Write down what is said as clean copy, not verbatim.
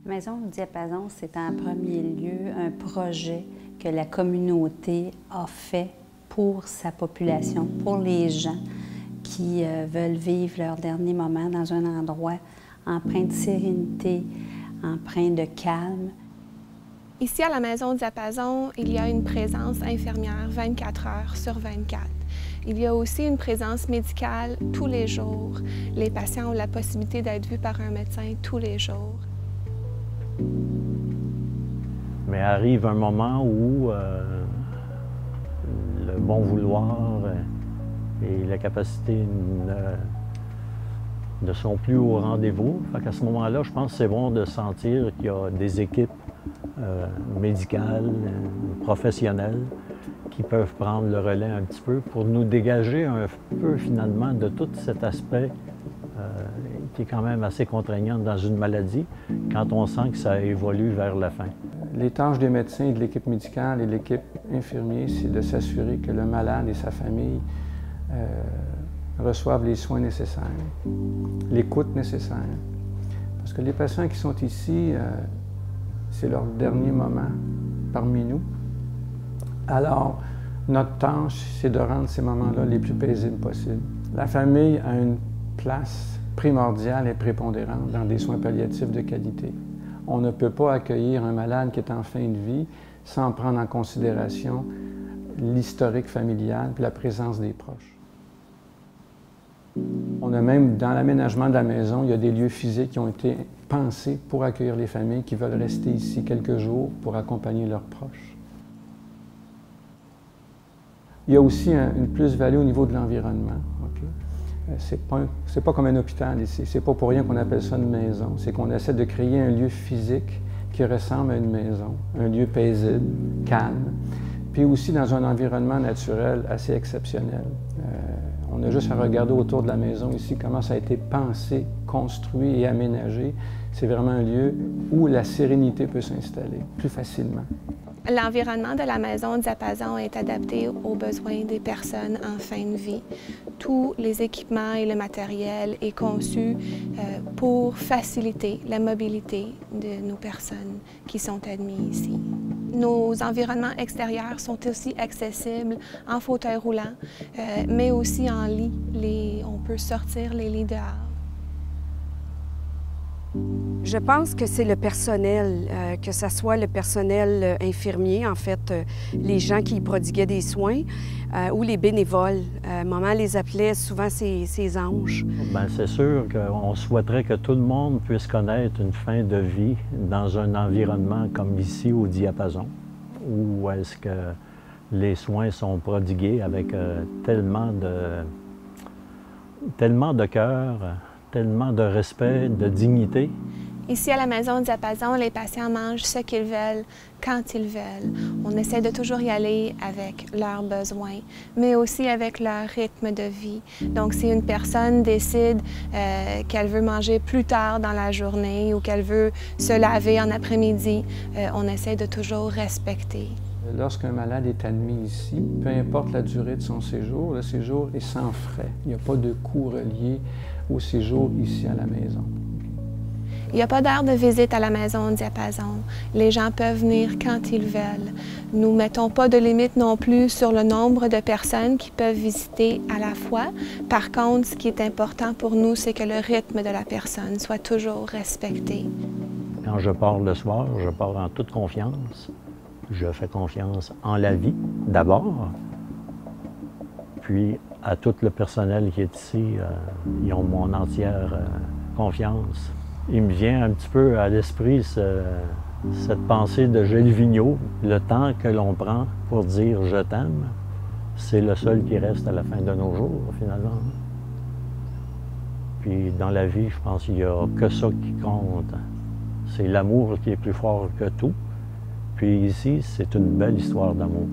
La Maison du Diapason, c'est en premier lieu un projet que la communauté a fait pour sa population, pour les gens qui veulent vivre leur dernier moment dans un endroit empreint de sérénité, empreint de calme. Ici, à la Maison du Diapason, il y a une présence infirmière 24 heures sur 24. Il y a aussi une présence médicale tous les jours. Les patients ont la possibilité d'être vus par un médecin tous les jours. Mais arrive un moment où le bon vouloir et la capacité ne sont plus au rendez-vous. À ce moment-là, je pense que c'est bon de sentir qu'il y a des équipes médicales, professionnelles, qui peuvent prendre le relais un petit peu pour nous dégager un peu finalement de tout cet aspect qui est quand même assez contraignant dans une maladie quand on sent que ça évolue vers la fin. Les tâches des médecins et de l'équipe médicale et de l'équipe infirmière, c'est de s'assurer que le malade et sa famille reçoivent les soins nécessaires, l'écoute nécessaire. Parce que les patients qui sont ici, c'est leur dernier moment parmi nous. Alors, notre tâche, c'est de rendre ces moments-là les plus paisibles possibles. La famille a une place primordiale et prépondérante dans des soins palliatifs de qualité. On ne peut pas accueillir un malade qui est en fin de vie sans prendre en considération l'historique familial et la présence des proches. On a même, dans l'aménagement de la maison, il y a des lieux physiques qui ont été pensés pour accueillir les familles qui veulent rester ici quelques jours pour accompagner leurs proches. Il y a aussi une plus-value au niveau de l'environnement. Okay? C'est pas comme un hôpital ici. C'est pas pour rien qu'on appelle ça une maison. C'est qu'on essaie de créer un lieu physique qui ressemble à une maison, un lieu paisible, calme, puis aussi dans un environnement naturel assez exceptionnel. On a juste à regarder autour de la maison ici comment ça a été pensé, construit et aménagé. C'est vraiment un lieu où la sérénité peut s'installer plus facilement. L'environnement de la Maison du Diapason est adapté aux besoins des personnes en fin de vie. Tous les équipements et le matériel est conçu pour faciliter la mobilité de nos personnes qui sont admises ici. Nos environnements extérieurs sont aussi accessibles en fauteuil roulant, mais aussi en lit. On peut sortir les lits dehors. Je pense que c'est le personnel, que ce soit le personnel infirmier, en fait, les gens qui prodiguaient des soins, ou les bénévoles. Maman les appelait souvent ses anges. Bien, c'est sûr qu'on souhaiterait que tout le monde puisse connaître une fin de vie dans un environnement comme ici au Diapason, où est-ce que les soins sont prodigués avec tellement de cœur, tellement de respect, de dignité. Ici, à la Maison du Diapason, les patients mangent ce qu'ils veulent, quand ils veulent. On essaie de toujours y aller avec leurs besoins, mais aussi avec leur rythme de vie. Donc, si une personne décide qu'elle veut manger plus tard dans la journée ou qu'elle veut se laver en après-midi, on essaie de toujours respecter. Lorsqu'un malade est admis ici, peu importe la durée de son séjour, le séjour est sans frais. Il n'y a pas de coût relié au séjour ici à la maison. Il n'y a pas d'heure de visite à la Maison du Diapason. Les gens peuvent venir quand ils veulent. Nous ne mettons pas de limite non plus sur le nombre de personnes qui peuvent visiter à la fois. Par contre, ce qui est important pour nous, c'est que le rythme de la personne soit toujours respecté. Quand je pars le soir, je pars en toute confiance. Je fais confiance en la vie, d'abord, puis à tout le personnel qui est ici, ils ont mon entière confiance. Il me vient un petit peu à l'esprit cette pensée de Gilles Vigneault, le temps que l'on prend pour dire « je t'aime », c'est le seul qui reste à la fin de nos jours, finalement. Puis dans la vie, je pense qu'il n'y a que ça qui compte. C'est l'amour qui est plus fort que tout. Puis ici, c'est une belle histoire d'amour.